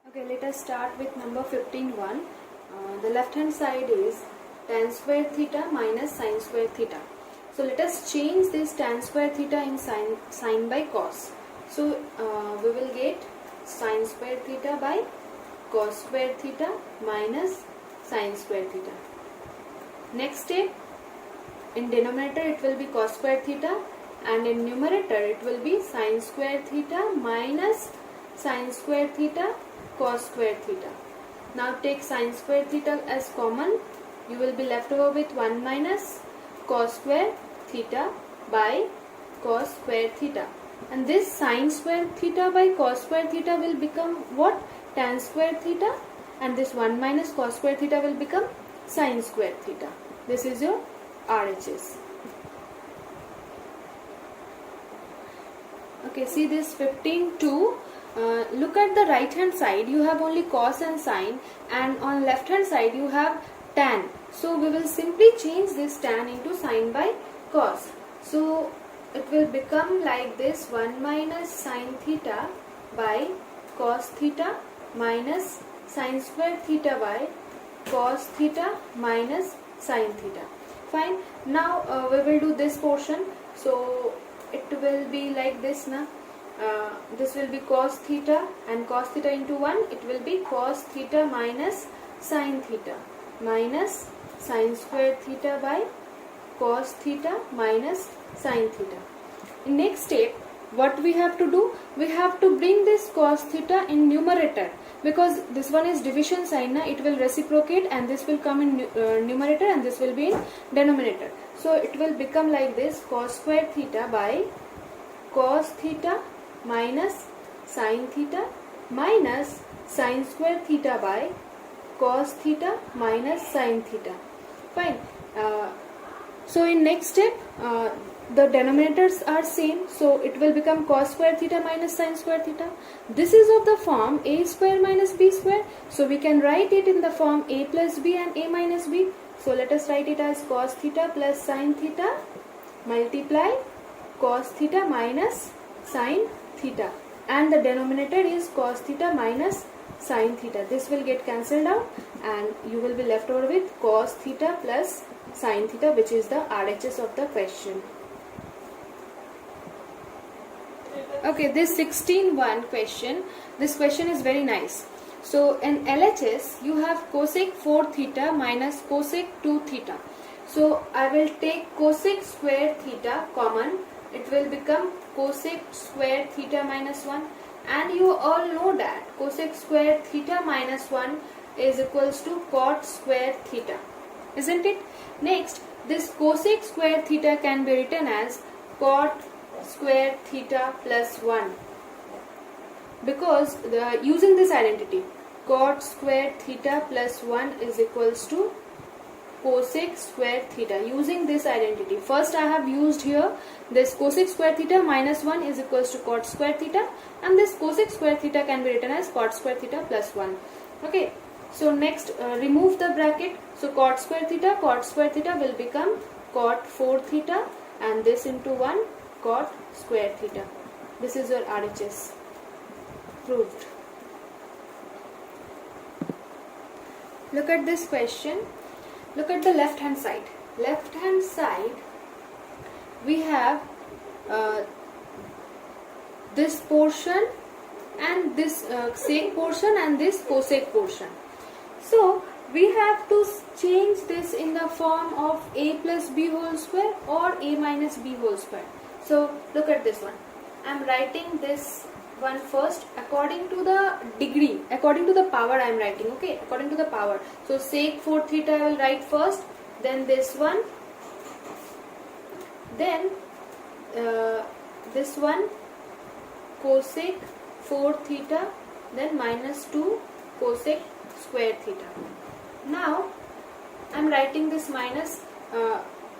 Okay, let us start with number 15.1. The left hand side is tan square theta minus sin square theta. So let us change this tan square theta in sin by cos. So we will get sin square theta by cos square theta minus sin square theta. Next step, in denominator it will be cos square theta, and in numerator it will be sin square theta minus sin square theta cos square theta. Now take sin square theta as common. You will be left over with 1 minus cos square theta by cos square theta. And this sin square theta by cos square theta will become what? Tan square theta. And this 1 minus cos square theta will become sin square theta. This is your RHS. Okay, see this 15.2. Look at the right hand side, you have only cos and sin, and on left hand side you have tan. So we will simply change this tan into sin by cos. So it will become like this: 1 minus sin theta by cos theta minus sin square theta by cos theta minus sin theta. Fine. Now we will do this portion. So it will be like this now. This will be cos theta, and cos theta into 1, it will be cos theta minus sin theta minus sin square theta by cos theta minus sin theta. In next step, what we have to do? We have to bring this cos theta in numerator, because this one is division sign, it will reciprocate, and this will come in numerator and this will be in denominator. So it will become like this: cos square theta by cos theta minus sin theta minus sin square theta by cos theta minus sin theta. Fine. So in next step, the denominators are same, so it will become cos square theta minus sin square theta. This is of the form a square minus b square, so we can write it in the form a plus b and a minus b. So let us write it as cos theta plus sin theta multiply cos theta minus sin theta, and the denominator is cos theta minus sin theta. This will get cancelled out and you will be left over with cos theta plus sin theta, which is the RHS of the question. Okay, this 16.1 question, this question is very nice. So in LHS you have cosec 4 theta minus cosec 2 theta. So I will take cosec square theta common. It will become cosec square theta minus 1, and you all know that cosec square theta minus 1 is equals to cot square theta, isn't it? Next, this cosec square theta can be written as cot square theta plus 1, because using this identity, cot square theta plus 1 is equals to cosec square theta. Using this identity, first I have used here this cosec square theta minus 1 is equals to cot square theta, and this cosec square theta can be written as cot square theta plus 1. Okay, so next remove the bracket. So cot square theta will become cot 4 theta, and this into 1 cot square theta. This is your RHS proved. Look at this question. Look at the left hand side. Left hand side we have this portion and this sec portion and this cosec portion. So we have to change this in the form of a plus b whole square or a minus b whole square. So look at this one. I am writing this one first according to the degree, according to the power I am writing, okay, according to the power. So sec 4 theta I will write first, then this one, then this one cosec 4 theta, then minus 2 cosec square theta. Now I am writing this minus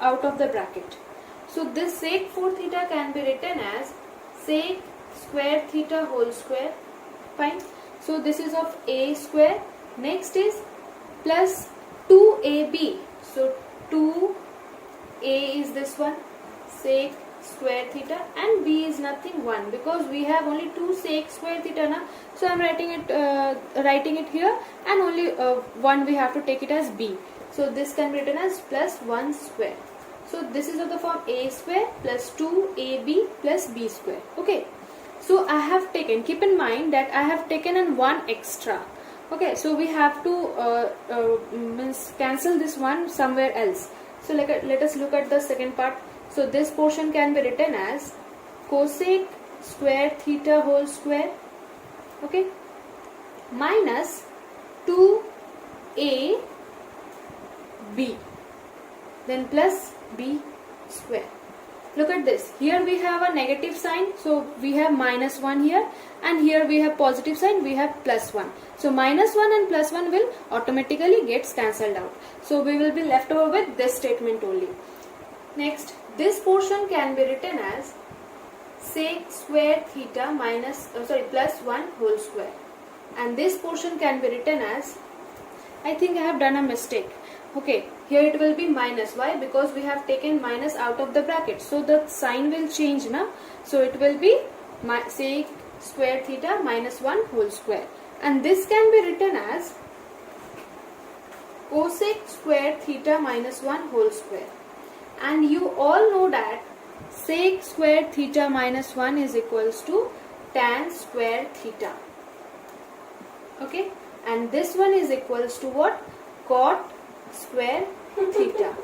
out of the bracket. So this sec 4 theta can be written as sec square theta whole square. Fine. So this is of a square. Next is plus 2ab. So 2a is this one, sec square theta, and b is nothing 1, because we have only 2 sec square theta na. So I am writing it here, and only 1 we have to take it as b. So this can be written as plus 1 square. So this is of the form a square plus 2ab plus b square. Okay. So I have taken, keep in mind that I have taken an 1 extra. Okay, so we have to cancel this one somewhere else. So let us look at the second part. So this portion can be written as cosec square theta whole square, okay, minus 2ab, then plus b square. Look at this. Here we have a negative sign, so we have minus 1 here, and here we have positive sign, we have plus 1. So minus 1 and plus 1 will automatically get cancelled out. So we will be left over with this statement only. Next, this portion can be written as sec square theta plus 1 whole square. And this portion can be written as, I think I have done a mistake. Okay, here it will be minus. Why? Because we have taken minus out of the bracket. So the sign will change now. So it will be sec square theta minus 1 whole square. And this can be written as cosec square theta minus 1 whole square. And you all know that sec square theta minus 1 is equals to tan square theta. Okay, and this one is equals to what? Cot square theta.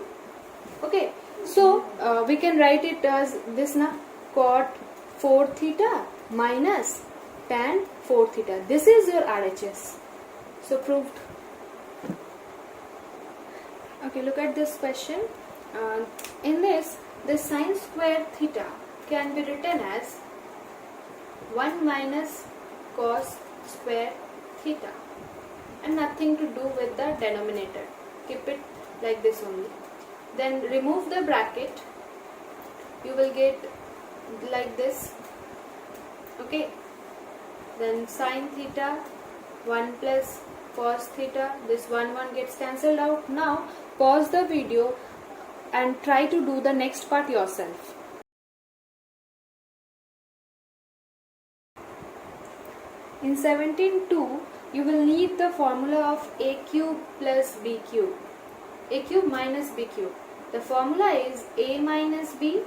Okay, so we can write it as this now, cot 4 theta minus tan 4 theta. This is your RHS. So proved. Okay, look at this question. In this, the sine square theta can be written as 1 minus cos square theta, and nothing to do with the denominator. Keep it like this only. Then remove the bracket. You will get like this. Okay. Then sine theta 1 plus cos theta. This 1 gets cancelled out. Now pause the video and try to do the next part yourself. In 17.2, you will need the formula of a cube plus b cube. A cube minus b cube. The formula is a minus b,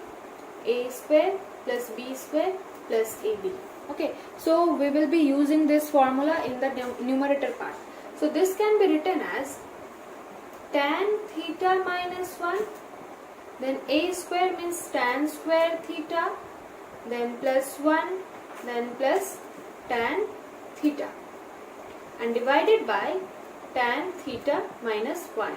a square plus b square plus ab. Okay, so we will be using this formula in the numerator part. So this can be written as tan theta minus 1, then a square means tan square theta, then plus 1, then plus tan theta, and divided by tan theta minus 1.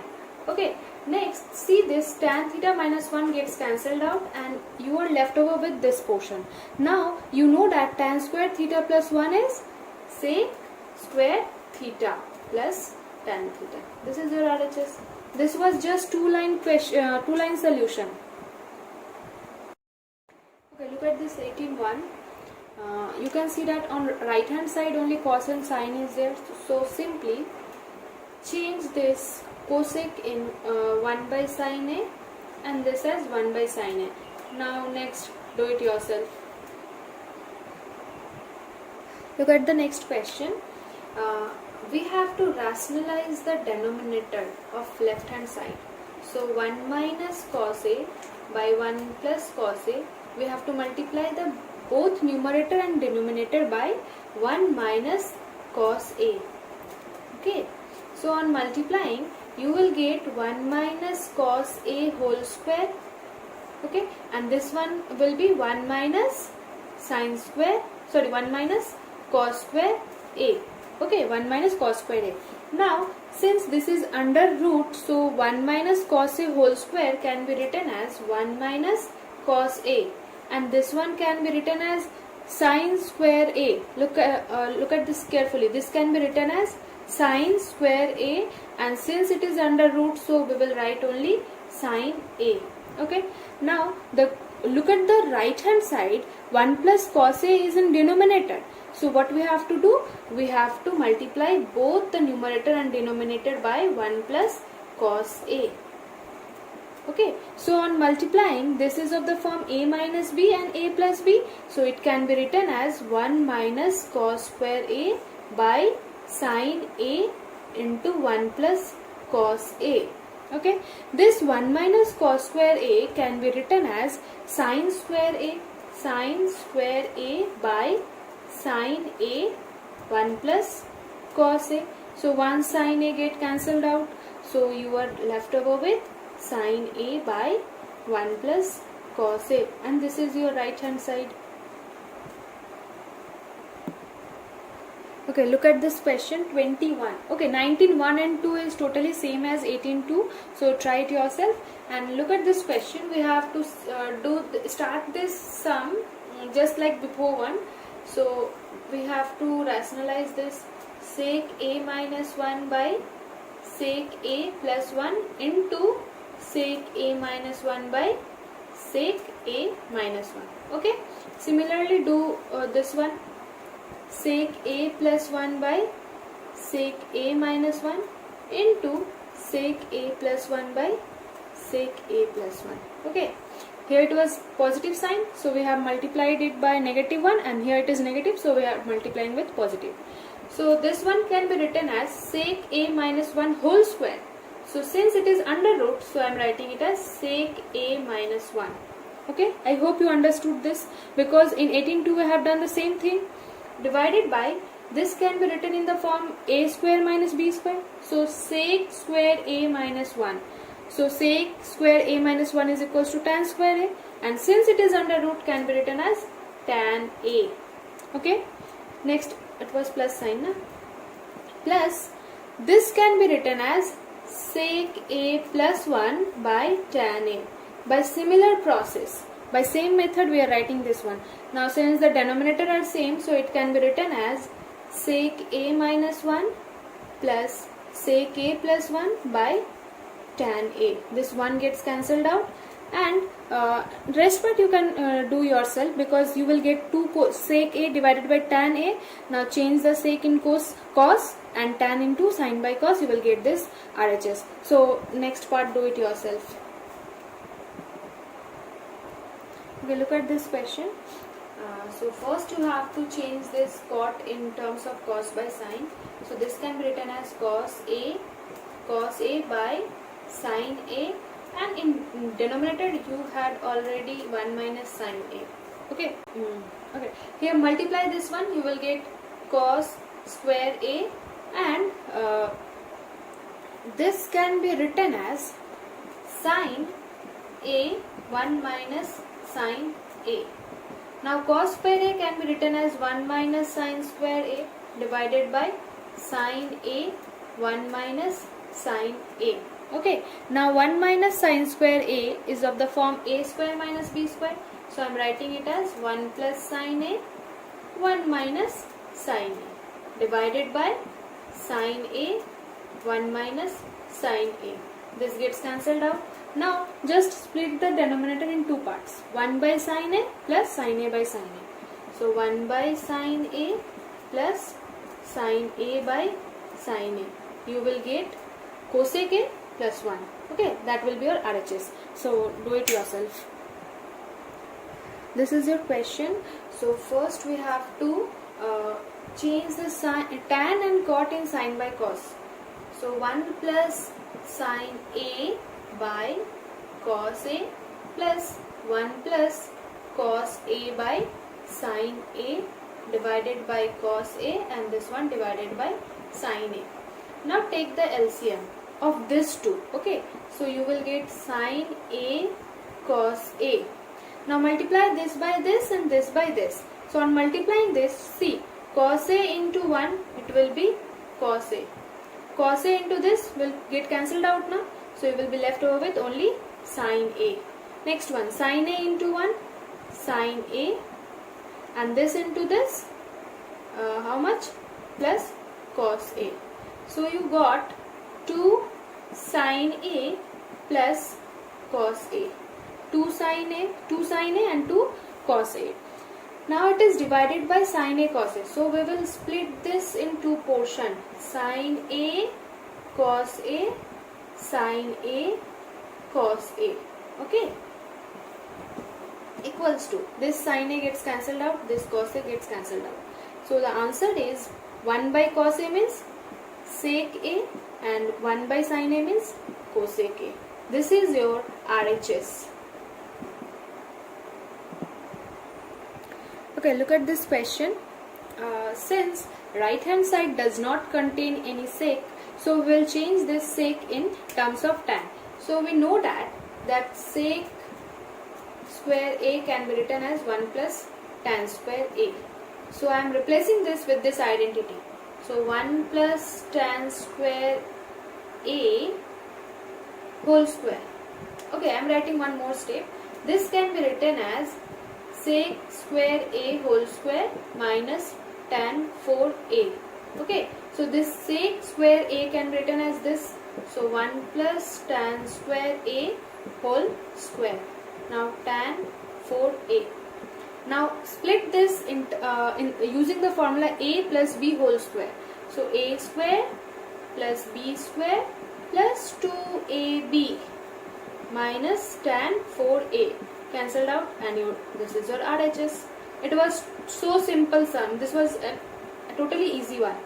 Okay, next see this tan theta minus 1 gets cancelled out, and you are left over with this portion. Now you know that tan square theta plus 1 is sec square theta plus tan theta. This is your RHS. This was just two-line solution. Okay, look at this 18.1. You can see that on right hand side only cos and sine is there. So simply change this cosec in 1 by sine A and this as 1 by sine A. Now next, do it yourself. Look at the next question. We have to rationalize the denominator of left hand side. So 1 minus cos A by 1 plus cos A, we have to multiply the both numerator and denominator by 1 minus cos A. Okay, so on multiplying you will get 1 minus cos A whole square. Okay, and this one will be 1 minus sine square, 1 minus cos square A. Okay, 1 minus cos square A. Now since this is under root, so 1 minus cos A whole square can be written as 1 minus cos A, and this one can be written as sine square A. Look at this carefully. This can be written as sine square A, and since it is under root, so we will write only sine A. Okay, now look at the right hand side. 1 plus cos A is in denominator. So what we have to do? We have to multiply both the numerator and denominator by 1 plus cos A. Okay, so on multiplying, this is of the form a minus b and a plus b. So it can be written as 1 minus cos square a by sin a into 1 plus cos a. Okay, this 1 minus cos square a can be written as sin square a by sin a 1 plus cos a. So 1 sin a get cancelled out. So you are left over with sin a by 1 plus cos a, and this is your right hand side. Okay, look at this question 21. Okay, 19 1 and 2 is totally same as 18 2. So try it yourself and look at this question. We have to start this sum just like before one. So we have to rationalize this sec a minus 1 by sec a plus 1 into sec a minus 1 by sec a minus 1. Okay, similarly do this one, sec a plus 1 by sec a minus 1 into sec a plus 1 by sec a plus 1. Okay, here it was positive sign, so we have multiplied it by negative 1, and here it is negative, so we are multiplying with positive. So this one can be written as sec a minus 1 whole square. So since it is under root, so I am writing it as sec a minus 1. Okay, I hope you understood this, because in 18.2 we have done the same thing. Divided by, this can be written in the form a square minus b square. So sec square a minus 1. So sec square a minus 1 is equals to tan square a, and since it is under root, can be written as tan a. Okay, next it was plus sign, na? Plus, this can be written as sec a plus 1 by tan a. By similar process, by same method we are writing this one. Now since the denominator are same, so it can be written as sec a minus 1 plus sec a plus 1 by tan a. This one gets cancelled out, and rest part you can do yourself, because you will get 2 sec a divided by tan a. Now change the sec in cos and tan into sin by cos, you will get this RHS. So next part, do it yourself. Okay, look at this question. So first you have to change this cot in terms of cos by sin. So this can be written as cos a by sin a, and in denominator you had already 1 minus sin a. Okay. Okay. Here multiply this one, you will get cos square a, and this can be written as sin a 1 minus sin a. Now cos square a can be written as 1 minus sin square a divided by sin a 1 minus sin a. Okay, now 1 minus sin square a is of the form a square minus b square. So I am writing it as 1 plus sin a 1 minus sin a divided by sin a 1 minus sin a. This gets cancelled out. Now just split the denominator in 2 parts, 1 by sin a plus sin a by sin a. So 1 by sin a plus sin a by sin a. You will get cosec a plus 1. Okay, that will be your RHS. So do it yourself. This is your question. So first we have to change the tan and cot in sin by cos. So 1 plus sin a by cos a plus 1 plus cos a by sin a divided by cos a, and this one divided by sin a. Now take the LCM of this two. Okay, so you will get sin a cos a. Now multiply this by this and this by this. So on multiplying this, see, cos a into 1, it will be cos a. Cos a into this will get cancelled out now. So you will be left over with only sin a. Next one, sin a into 1, sin a, and this into this, how much? Plus cos a. So you got 2 sin a plus cos a. 2 sin a and 2 cos a. Now it is divided by sin a cos a. So we will split this in 2 portions. Sin a cos a, sin a, cos A. Okay, equals to, this sin A gets cancelled out, this cos A gets cancelled out. So the answer is 1 by cos A means sec A and 1 by sin A means cosec A. This is your RHS. Okay, look at this question. Since right hand side does not contain any sec, so we will change this sec in terms of tan. So we know that sec square A can be written as 1 plus tan square A. So I am replacing this with this identity. So 1 plus tan square A whole square. Okay, I am writing one more step. This can be written as sec square A whole square minus tan 4A. Okay, so this sec square A can be written as this. So 1 plus tan square A whole square. Now tan 4A. Now split this in using the formula A plus B whole square. So A square plus B square plus 2AB minus tan 4A cancelled out, and this is your RHS. It was so simple, son. This was a totally easy one.